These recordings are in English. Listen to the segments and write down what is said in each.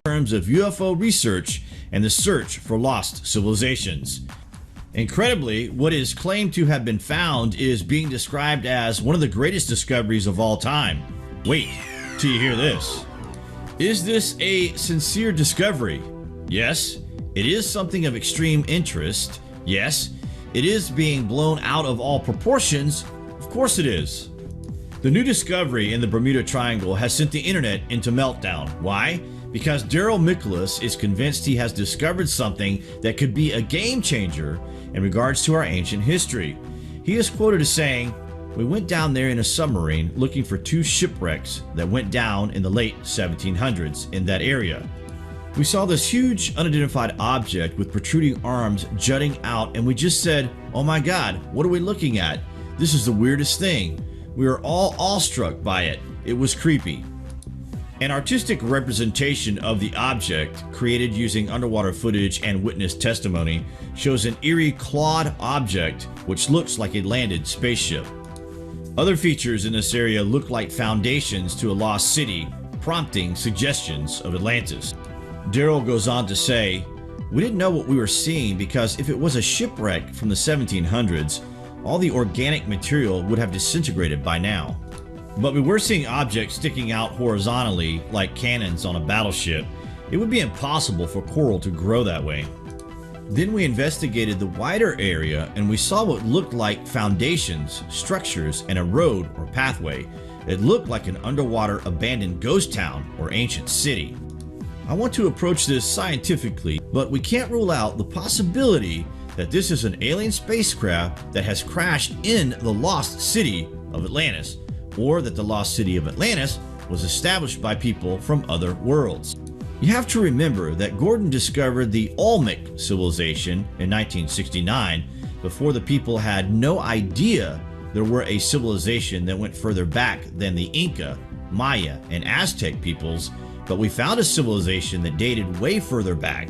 terms of UFO research and the search for lost civilizations. Incredibly, what is claimed to have been found is being described as one of the greatest discoveries of all time. Wait till you hear this. Is this a sincere discovery? Yes. It is something of extreme interest. Yes. It is being blown out of all proportions. Of course it is. The new discovery in the Bermuda Triangle has sent the internet into meltdown. Why? Because Daryl Nicholas is convinced he has discovered something that could be a game changer in regards to our ancient history. He is quoted as saying, "We went down there in a submarine looking for 2 shipwrecks that went down in the late 1700s in that area. We saw this huge unidentified object with protruding arms jutting out, and we just said, 'Oh my God, what are we looking at? This is the weirdest thing.' We were all awestruck by it. It was creepy." An artistic representation of the object, created using underwater footage and witness testimony, shows an eerie clawed object which looks like a landed spaceship. Other features in this area look like foundations to a lost city, prompting suggestions of Atlantis. Daryl goes on to say, "We didn't know what we were seeing because if it was a shipwreck from the 1700s, all the organic material would have disintegrated by now. But we were seeing objects sticking out horizontally like cannons on a battleship. It would be impossible for coral to grow that way." Then we investigated the wider area and we saw what looked like foundations, structures, and a road or pathway. It looked like an underwater abandoned ghost town or ancient city. I want to approach this scientifically, but we can't rule out the possibility that this is an alien spacecraft that has crashed in the lost city of Atlantis, or that the lost city of Atlantis was established by people from other worlds. You have to remember that Gordon discovered the Olmec civilization in 1969 before the people had no idea there were a civilization that went further back than the Inca, Maya, and Aztec peoples, but we found a civilization that dated way further back.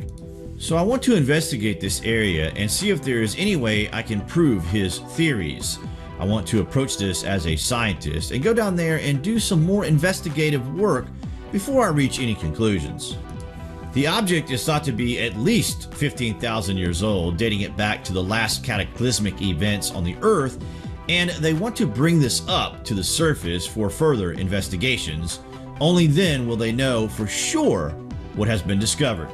So I want to investigate this area and see if there is any way I can prove his theories. I want to approach this as a scientist and go down there and do some more investigative work before I reach any conclusions. The object is thought to be at least 15,000 years old, dating it back to the last cataclysmic events on the Earth, and they want to bring this up to the surface for further investigations. Only then will they know for sure what has been discovered.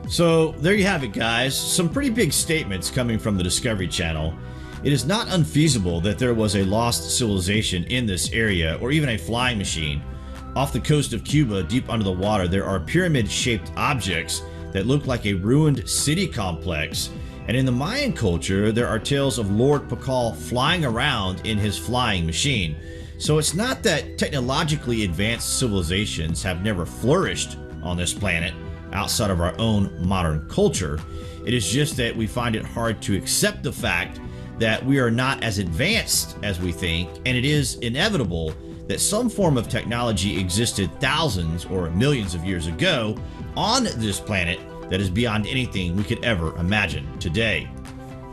So there you have it, guys. Some pretty big statements coming from the Discovery Channel. It is not unfeasible that there was a lost civilization in this area, or even a flying machine. Off the coast of Cuba, deep under the water, there are pyramid-shaped objects that look like a ruined city complex. And in the Mayan culture, there are tales of Lord Pakal flying around in his flying machine. So it's not that technologically advanced civilizations have never flourished on this planet outside of our own modern culture. It is just that we find it hard to accept the fact that we are not as advanced as we think, and it is inevitable that some form of technology existed thousands or millions of years ago on this planet that is beyond anything we could ever imagine today.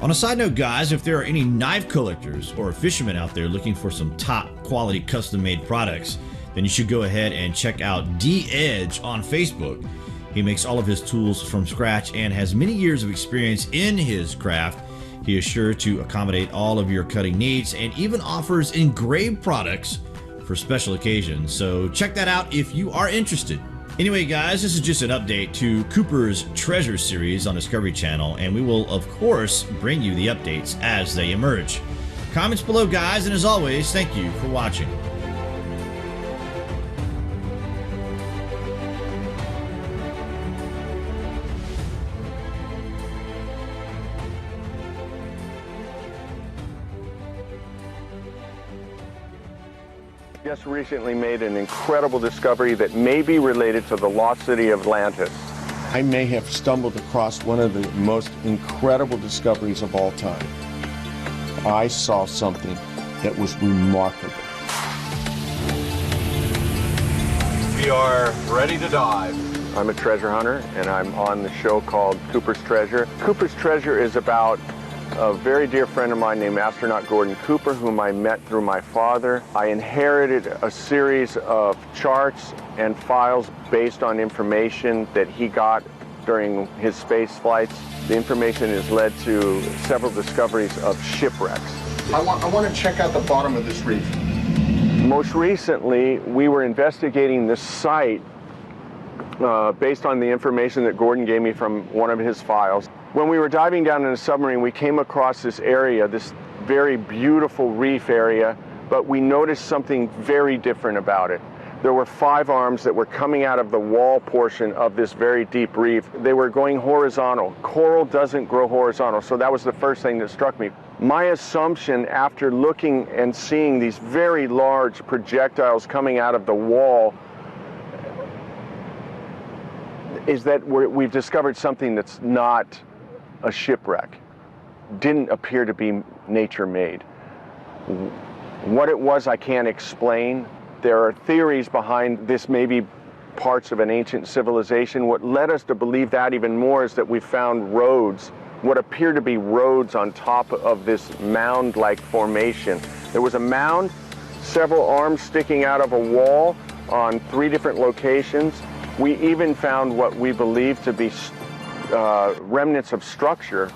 On a side note, guys, if there are any knife collectors or fishermen out there looking for some top quality custom made products, then you should go ahead and check out D-Edge on Facebook. He makes all of his tools from scratch and has many years of experience in his craft. He is sure to accommodate all of your cutting needs and even offers engraved products for special occasions. So check that out if you are interested. Anyway, guys, this is just an update to Cooper's Treasure series on Discovery Channel, and we will, of course, bring you the updates as they emerge. Comments below, guys, and as always, thank you for watching. Just recently made an incredible discovery that may be related to the lost city of Atlantis. I may have stumbled across one of the most incredible discoveries of all time. I saw something that was remarkable. We are ready to dive. I'm a treasure hunter, and I'm on the show called Cooper's Treasure. Cooper's Treasure is about a very dear friend of mine named astronaut Gordon Cooper, whom I met through my father. I inherited a series of charts and files based on information that he got during his space flights. The information has led to several discoveries of shipwrecks. I want to check out the bottom of this reef. Most recently, we were investigating the site based on the information that Gordon gave me from one of his files. When we were diving down in a submarine, we came across this area, this very beautiful reef area, but we noticed something very different about it. There were 5 arms that were coming out of the wall portion of this very deep reef. They were going horizontal. Coral doesn't grow horizontal, so that was the first thing that struck me. My assumption after looking and seeing these very large projectiles coming out of the wall is that we've discovered something that's not a shipwreck. Didn't appear to be nature-made. What it was, I can't explain. There are theories behind this, maybe parts of an ancient civilization. What led us to believe that even more is that we found roads, what appear to be roads on top of this mound-like formation. There was a mound, several arms sticking out of a wall on 3 different locations. We even found what we believe to be remnants of structure.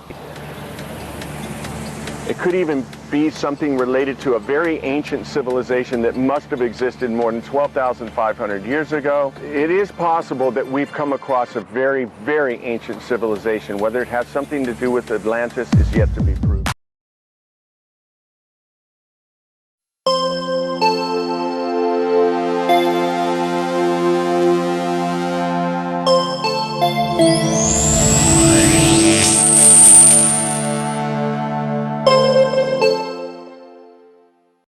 It could even be something related to a very ancient civilization that must have existed more than 12,500 years ago. It is possible that we've come across a very, very ancient civilization. Whether it has something to do with Atlantis is yet to be proved.